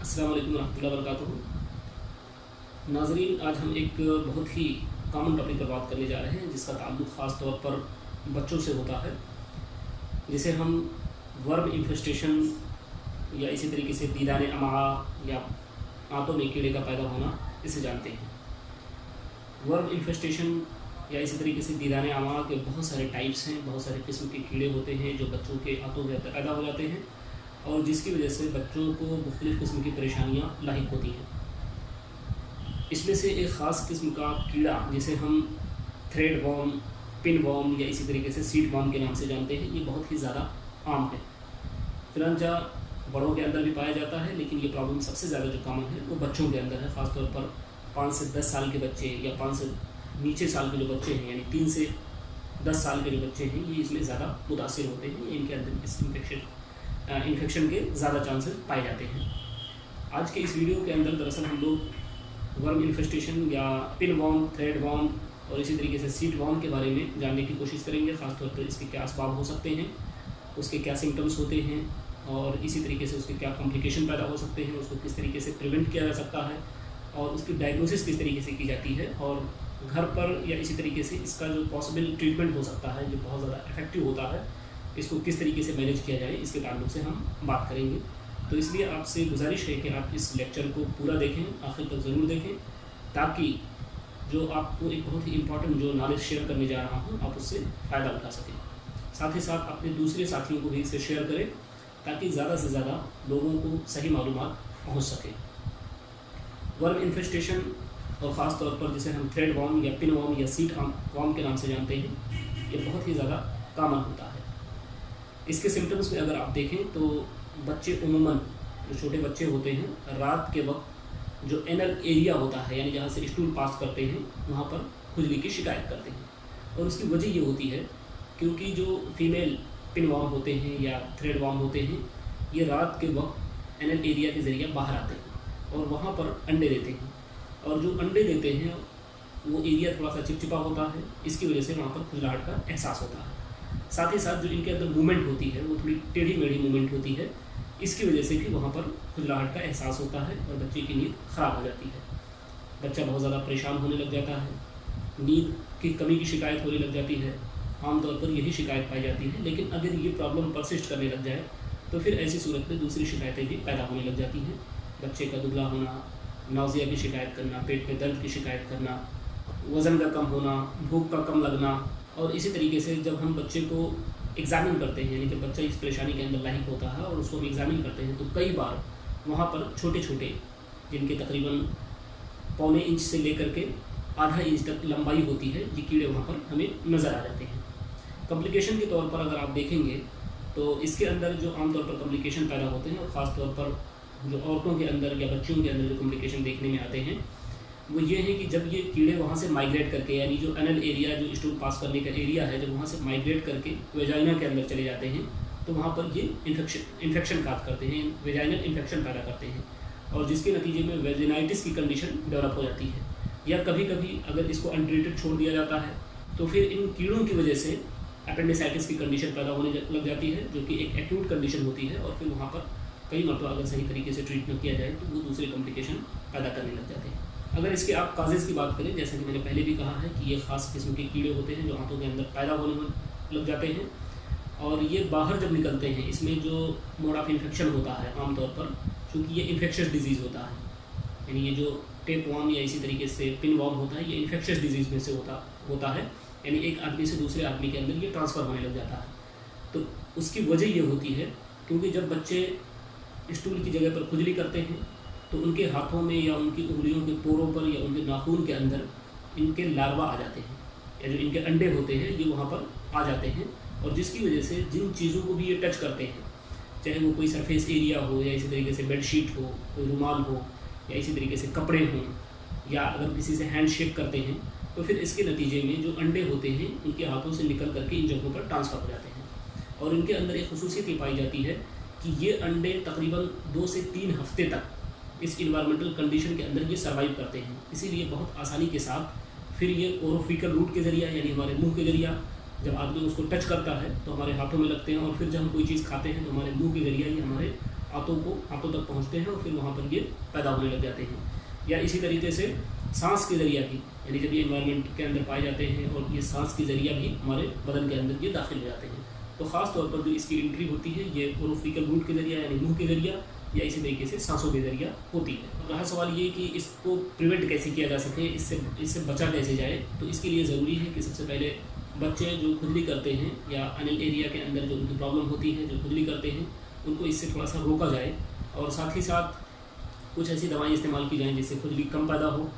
अस्सलाम वालेकुम रहमतुल्लाहि व बरकातुहू। नाज़रीन, आज हम एक बहुत ही कॉमन टॉपिक पर बात करने जा रहे हैं जिसका ताल्लुक़ ख़ास तौर पर बच्चों से होता है, जिसे हम वर्म इन्फेस्टेशन या इसी तरीके से दीदाने अमा या आंतों में कीड़े का पैदा होना इसे जानते हैं। वर्म इन्फेस्टेशन या इसी तरीके से दीदाने अमा के बहुत सारे टाइप्स हैं, बहुत सारे किस्म के कीड़े होते हैं जो बच्चों के आंतों में पैदा हो जाते हैं और जिसकी वजह से बच्चों को मुख्तलिफ़ किस्म की परेशानियाँ लाहिक होती हैं। इसमें से एक ख़ास किस्म का कीड़ा जिसे हम थ्रेड वॉर्म, पिन वॉर्म या इसी तरीके से सीड वॉर्म के नाम से जानते हैं, ये बहुत ही ज़्यादा आम है। फिलहाल बड़ों के अंदर भी पाया जाता है, लेकिन ये प्रॉब्लम सबसे ज़्यादा जो कॉमन है वो बच्चों के अंदर है। ख़ासतौर पर 5 से 10 साल के बच्चे या 5 से नीचे साल के जो बच्चे हैं, यानी 3 से 10 साल के जो बच्चे हैं, ये इसमें ज़्यादा मुतासिर होते हैं। इनके अंदर इस इन्फेक्शन के ज़्यादा चांसेस पाए जाते हैं। आज के इस वीडियो के अंदर दरअसल हम लोग वर्म इन्फेस्टेशन या पिन वॉर्म, थ्रेड वॉर्म और इसी तरीके से सीड वॉर्म के बारे में जानने की कोशिश करेंगे। ख़ासतौर पर इसके क्या असबाब हो सकते हैं, उसके क्या सिम्टम्स होते हैं और इसी तरीके से उसके क्या कॉम्प्लिकेशन पैदा हो सकते हैं, उसको किस तरीके से प्रिवेंट किया जा सकता है और उसकी डायग्नोसिस किस तरीके से की जाती है और घर पर या इसी तरीके से इसका जो पॉसिबल ट्रीटमेंट हो सकता है जो बहुत ज़्यादा इफेक्टिव होता है, इसको किस तरीके से मैनेज किया जाए, इसके ताल्लुक से हम बात करेंगे। तो इसलिए आपसे गुजारिश है कि आप इस लेक्चर को पूरा देखें, आखिर तक ज़रूर देखें, ताकि जो आपको एक बहुत ही इंपॉर्टेंट जो नॉलेज शेयर करने जा रहा हूँ आप उससे फ़ायदा उठा सकें। साथ ही साथ अपने दूसरे साथियों को भी इसे शेयर करें ताकि ज़्यादा से ज़्यादा लोगों को सही मालूमात पहुँच सके। वर्म इन्फेस्टेशन और ख़ास तौर पर जिसे हम थ्रेड वॉर्म या पिन वॉर्म या सीड वॉर्म के नाम से जानते हैं, ये बहुत ही ज़्यादा कॉमन होता है। इसके सिम्टम्स में अगर आप देखें तो बच्चे उमूमन जो छोटे बच्चे होते हैं रात के वक्त जो एनल एरिया होता है, यानी जहाँ से स्टूल पास करते हैं, वहाँ पर खुजली की शिकायत करते हैं। और उसकी वजह ये होती है क्योंकि जो फीमेल पिन वॉर्म होते हैं या थ्रेड वॉर्म होते हैं, ये रात के वक्त एनल एरिया के ज़रिए बाहर आते हैं और वहाँ पर अंडे देते हैं। और जो अंडे देते हैं वो एरिया थोड़ा सा चिपचिपा होता है, इसकी वजह से वहाँ पर खुजलाहट का एहसास होता है। साथ ही साथ जो इनके अंदर मूवमेंट होती है वो थोड़ी टेढ़ी मेढ़ी मूवमेंट होती है, इसकी वजह से भी वहाँ पर खुजलाहट का एहसास होता है और बच्चे की नींद ख़राब हो जाती है। बच्चा बहुत ज़्यादा परेशान होने लग जाता है, नींद की कमी की शिकायत होने लग जाती है। आमतौर पर यही शिकायत पाई जाती है, लेकिन अगर ये प्रॉब्लम परसिस्ट करने लग जाए तो फिर ऐसी सूरत में दूसरी शिकायतें भी पैदा होने लग जाती हैं। बच्चे का दुबला होना, नाउज़िया की शिकायत करना, पेट में दर्द की शिकायत करना, वज़न का कम होना, भूख का कम लगना। और इसी तरीके से जब हम बच्चे को एग्ज़ामिन करते हैं, यानी कि बच्चा इस परेशानी के अंदर लाहिक होता है और उसको हम एग्ज़ामिन करते हैं, तो कई बार वहाँ पर छोटे छोटे जिनके तकरीबन पौने इंच से लेकर के आधा इंच तक लंबाई होती है, ये कीड़े वहाँ पर हमें नज़र आ जाते हैं। कॉम्प्लिकेशन के तौर पर अगर आप देखेंगे तो इसके अंदर जो आमतौर पर कॉम्प्लिकेशन पैदा होते हैं और ख़ास तौर पर जो औरतों के अंदर या बच्चियों के अंदर जो कॉम्प्लिकेशन देखने में आते हैं वो ये है कि जब ये कीड़े वहाँ से माइग्रेट करके, यानी जो एनल एरिया जो स्टूल पास करने का एरिया है, जब वहाँ से माइग्रेट करके वेजाइना के अंदर चले जाते हैं तो वहाँ पर ये इन्फेक्शन काज करते हैं, वेजाइनल इन्फेक्शन पैदा करते हैं और जिसके नतीजे में वेजिनाइटिस की कंडीशन डेवलप हो जाती है। या कभी कभी अगर इसको अनट्रीटेड छोड़ दिया जाता है तो फिर इन कीड़ों की वजह से अपेंडिसाइटिस की कंडीशन पैदा होने लग जाती है, जो कि एक एक्यूट कंडीशन होती है और फिर वहाँ पर कई मरतबा अगर सही तरीके से ट्रीट न किया जाए तो वो दूसरे कॉम्प्लिकेशन पैदा करने लग जाते हैं। अगर इसके आप काजेज़ की बात करें, जैसा कि मैंने पहले भी कहा है कि ये ख़ास किस्म के कीड़े होते हैं जो आंतों के अंदर पैदा होने लग जाते हैं और ये बाहर जब निकलते हैं, इसमें जो मोड ऑफ इन्फेक्शन होता है आमतौर पर, चूँकि ये इन्फेक्शस डिजीज़ होता है, यानी ये जो टेप वॉर्म या इसी तरीके से पिन वॉर्म होता है, ये इन्फेक्शस डिजीज़ में से होता है, यानी एक आदमी से दूसरे आदमी के अंदर ये ट्रांसफ़र होने लग जाता है। तो उसकी वजह ये होती है क्योंकि जब बच्चे स्टूल की जगह पर खुजली करते हैं तो उनके हाथों में या उनकी उंगलियों के पोरों पर या उनके नाखून के अंदर इनके लार्वा आ जाते हैं या जो इनके अंडे होते हैं ये वहाँ पर आ जाते हैं और जिसकी वजह से जिन चीज़ों को भी ये टच करते हैं, चाहे वो कोई सरफेस एरिया हो या इसी तरीके से बेडशीट हो, कोई रुमाल हो या इसी तरीके से कपड़े हों या अगर किसी से हैंड शेक करते हैं तो फिर इसके नतीजे में जो अंडे होते हैं उनके हाथों से निकल करके इन जगहों पर ट्रांसफ़र हो जाते हैं। और इनके अंदर एक खुसूसियत ये पाई जाती है कि ये अंडे तकरीबन 2 से 3 हफ्ते तक इस इन्वायरमेंटल कंडीशन के अंदर ये सर्वाइव करते हैं। इसीलिए बहुत आसानी के साथ फिर ये ओरोफिकल रूट के ज़रिया, यानी हमारे मुंह के ज़रिया जब आदमी उसको टच करता है तो हमारे हाथों में लगते हैं और फिर जब हम कोई चीज़ खाते हैं तो हमारे मुंह के ज़रिया ही हमारे हाथों तक पहुँचते हैं और फिर वहाँ पर ये पैदा होने लग जाते हैं। या इसी तरीके से सांस के ज़रिया भी, यानी जब ये इन्वायरमेंट के अंदर पाए जाते हैं और ये सांस के ज़रिया भी हमारे बदन के अंदर ये दाखिल हो जाते हैं। तो ख़ास तौर पर जो इसकी एंट्री होती है ये ओरोफिकल रूट के ज़रिया यानी मुंह के ज़रिया या इसी तरीके से सांसों के ज़रिया होती है। और रहा सवाल ये कि इसको प्रिवेंट कैसे किया जा सके, इससे बचा कैसे जाए। तो इसके लिए ज़रूरी है कि सबसे पहले बच्चे जो खुजली करते हैं या अनल एरिया के अंदर जो उनकी प्रॉब्लम होती है, जो खुजली करते हैं, उनको इससे थोड़ा सा रोका जाए और साथ ही साथ कुछ ऐसी दवाएं इस्तेमाल की जाएं जिससे खुजली कम पैदा हो।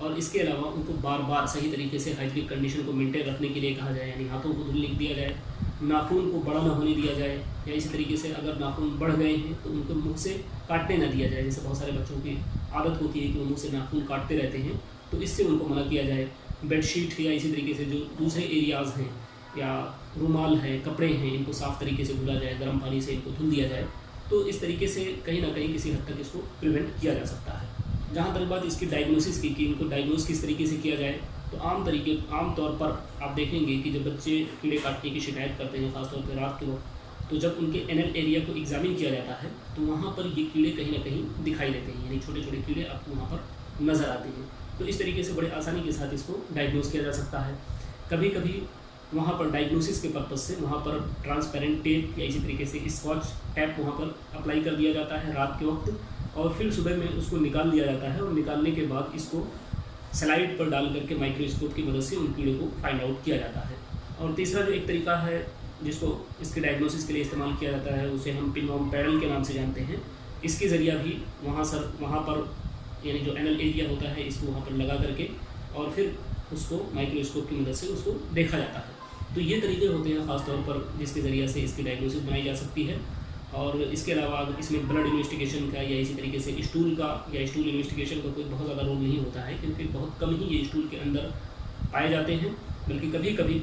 और इसके अलावा उनको बार बार सही तरीके से हाइजीनिक कंडीशन को मेंटेन रखने के लिए कहा जाए, यानी हाथों को धुलने दिया जाए, नाखून को बड़ा ना होने दिया जाए, या इसी तरीके से अगर नाखून बढ़ गए हैं तो उनको मुँह से काटने ना दिया जाए। जैसे बहुत सारे बच्चों की आदत होती है कि वो मुँह से नाखून काटते रहते हैं, तो इससे उनको मना किया जाए। बेडशीट या इसी तरीके से जो दूसरे एरियाज़ हैं या रुमाल है, कपड़े हैं, इनको साफ़ तरीके से धुला जाए, गर्म पानी से इनको धुल दिया जाए। तो इस तरीके से कहीं ना कहीं किसी हद तक इसको प्रिवेंट किया जा सकता है। जहाँ तक बात इसकी डायग्नोसिस की कि इनको डायग्नोस किस तरीके से किया जाए, तो आम तौर पर आप देखेंगे कि जब बच्चे कीड़े काटने की शिकायत करते हैं, ख़ासतौर पर रात के वक्त, तो जब उनके एनल एरिया को एग्जामिन किया जाता है तो वहाँ पर ये कीड़े कहीं ना कहीं दिखाई देते हैं, यानी छोटे छोटे कीड़े आपको वहाँ पर नज़र आते हैं। तो इस तरीके से बड़े आसानी के साथ इसको डायग्नोस किया जा सकता है। कभी कभी वहाँ पर डायग्नोसिस के पर्पज़ से वहाँ पर ट्रांसपेरेंट टेप या इसी तरीके से स्कॉच टैप वहाँ पर अप्लाई कर दिया जाता है रात के वक्त, और फिर सुबह में उसको निकाल दिया जाता है और निकालने के बाद इसको स्लाइड पर डाल करके माइक्रोस्कोप की मदद से उन कीड़े को फाइंड आउट किया जाता है। और तीसरा जो एक तरीका है जिसको इसके डायग्नोसिस के लिए इस्तेमाल किया जाता है उसे हम पिनवॉर्म पैडल के नाम से जानते हैं। इसके ज़रिया भी वहाँ पर यानी जो एनल एरिया होता है इसको वहाँ पर लगा करके और फिर उसको माइक्रोस्कोप की मदद से उसको देखा जाता है। तो ये तरीके होते हैं ख़ास तौर पर जिसके ज़रिए से इसकी डायग्नोसिस बनाई जा सकती है। और इसके अलावा इसमें ब्लड इन्वेस्टिगेशन का या इसी तरीके से स्टूल इन्वेस्टिगेशन का कोई बहुत ज़्यादा रोल नहीं होता है, क्योंकि बहुत कम ही ये स्टूल के अंदर पाए जाते हैं, बल्कि कभी कभी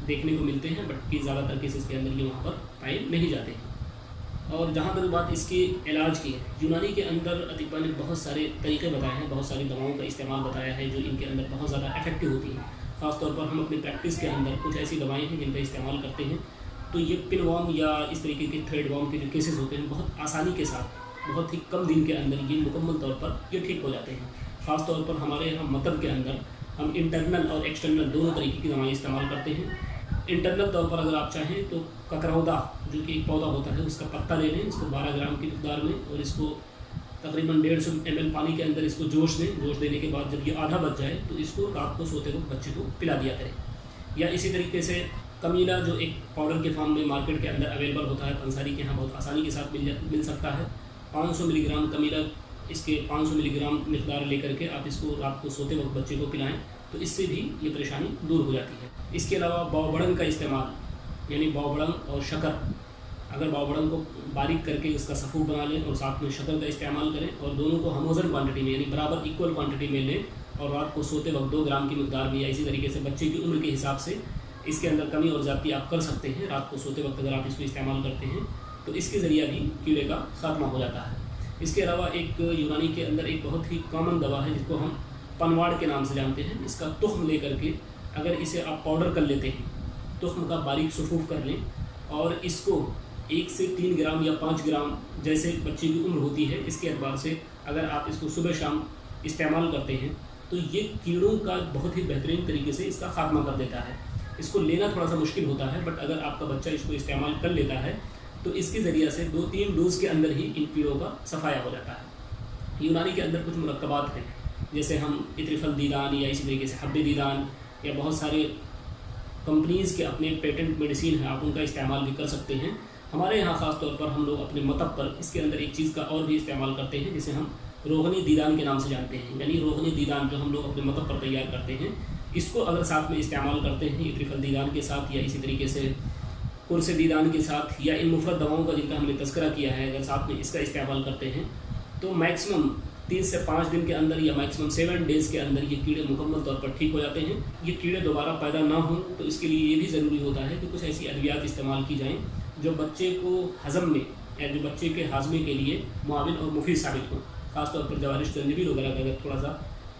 देखने को मिलते हैं, बट ज़्यादातर केसेस के अंदर ये वहाँ पर पाए नहीं जाते हैं। और जहाँ तक बात इसके इलाज की है, यूनानी के अंदर अतिपा ने बहुत सारे तरीके बताए हैं, बहुत सारी दवाओं का इस्तेमाल बताया है जो इनके अंदर बहुत ज़्यादा इफेक्टिव होती हैं। ख़ासतौर पर हम अपनी प्रैक्टिस के अंदर कुछ ऐसी दवाएं हैं जिनका इस्तेमाल करते हैं, तो ये पिनवॉर्म या इस तरीके के थ्रेडवॉर्म के जो केसेस होते हैं बहुत आसानी के साथ बहुत ही कम दिन के अंदर ये मुकम्मल तौर पर ये ठीक हो जाते हैं। ख़ासतौर पर हमारे यहाँ मतब के अंदर हम इंटरनल और एक्सटर्नल दोनों तरीके की दवाएँ इस्तेमाल करते हैं। इंटरनल तौर पर अगर आप चाहें तो ककरौदा जो कि एक पौधा होता है उसका पत्ता ले लें, इसको 12 ग्राम की मिकदार में, और इसको तकरीबन 150 ml पानी के अंदर इसको जोश दें। जोश देने के बाद जब ये आधा बच जाए तो इसको रात को सोते वक्त बच्चे को पिला दिया करें। या इसी तरीके से कमीला जो एक पाउडर के फॉर्म में मार्केट के अंदर अवेलेबल होता है, पंसारी के यहाँ बहुत आसानी के साथ मिल सकता है। 500 मिलीग्राम कमीला, इसके 500 मिलीग्राम मिकदार लेकर के आप इसको रात को सोते वक्त बच्चे को पिलाएं, तो इससे भी ये परेशानी दूर हो जाती है। इसके अलावा बावबड़ंग का इस्तेमाल, यानी बावबड़ंग और शक्कर, अगर बावबड़ंग को बारीक करके इसका सफ़ूफ बना लें और साथ में शक्कर का इस्तेमाल करें और दोनों को हमोजन क्वांटिटी में यानी बराबर इक्वल क्वांटिटी में लें और रात को सोते वक्त 2 ग्राम की मिकदार में, या इसी तरीके से बच्चे की उम्र के हिसाब से इसके अंदर कमी और ज़्यादती आप कर सकते हैं। रात को सोते वक्त अगर आप इसको इस्तेमाल करते हैं तो इसके ज़रिए भी कीड़े का खात्मा हो जाता है। इसके अलावा एक यूनानी के अंदर एक बहुत ही कॉमन दवा है जिसको हम पनवाड़ के नाम से जानते हैं। इसका तुख्म ले करके अगर इसे आप पाउडर कर लेते हैं, तुख्म का बारीक सफ़ूफ कर लें और इसको 1 से 3 ग्राम या 5 ग्राम जैसे बच्चे की उम्र होती है इसके एतबार से अगर आप इसको सुबह शाम इस्तेमाल करते हैं तो ये कीड़ों का बहुत ही बेहतरीन तरीके से इसका खात्मा कर देता है। इसको लेना थोड़ा सा मुश्किल होता है, बट अगर आपका बच्चा इसको इस्तेमाल कर लेता है तो इसके ज़रिए से 2-3 डोज के अंदर ही इन कीड़ों का सफाया हो जाता है। यूनानी के अंदर कुछ मुरक्कबात हैं, जैसे हम इत्रिफल दीदान या इसी तरीके से हब्बे दीदान या बहुत सारे कंपनीज़ के अपने पेटेंट मेडिसिन हैं, आप उनका इस्तेमाल भी कर सकते हैं। हमारे यहाँ ख़ास तौर पर हम लोग अपने मतब पर इसके अंदर एक चीज़ का और भी इस्तेमाल करते हैं जिसे हम रोगनी दीदान के नाम से जानते हैं। यानी रोगनी दीदान जो हम लोग अपने मतब पर तैयार करते हैं, इसको अगर साथ में इस्तेमाल करते हैं इत्रिफल दीदान के साथ या इसी तरीके से कुर्से दीदान के साथ या इन मुफरत दवाओं का जिनका हमने तस्करा किया है, अगर साथ में इसका इस्तेमाल करते हैं तो मैक्सिमम 3 से 5 दिन के अंदर या मैक्सिमम 7 डेज़ के अंदर ये कीड़े मुकम्मल तौर पर ठीक हो जाते हैं। ये कीड़े दोबारा पैदा ना हों तो इसके लिए ये भी ज़रूरी होता है कि कुछ ऐसी अद्वियात इस्तेमाल की जाएँ जो बच्चे को हज़म में या जो बच्चे के हाजमे के लिए मुआविन और मुफीद साबित हो। ख़ासतौर पर जवारिश जंजीबील वगैरह का अगर थोड़ा सा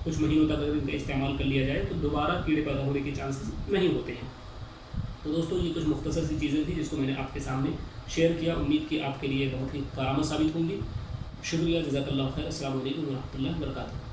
कुछ महीनों तक अगर इनका इस्तेमाल कर लिया जाए तो दोबारा कीड़े पैदा होने के चांसेस नहीं होते हैं। तो दोस्तों ये कुछ मुख्तसर सी चीज़ें थी जिसको मैंने आपके सामने शेयर किया। उम्मीद की आपके लिए बहुत ही कारामद साबित होंगी। शुक्रिया, जज़ाकल्लाहु खैर। अस्सलामु अलैकुम व रहमतुल्लाहि व बरकातहू।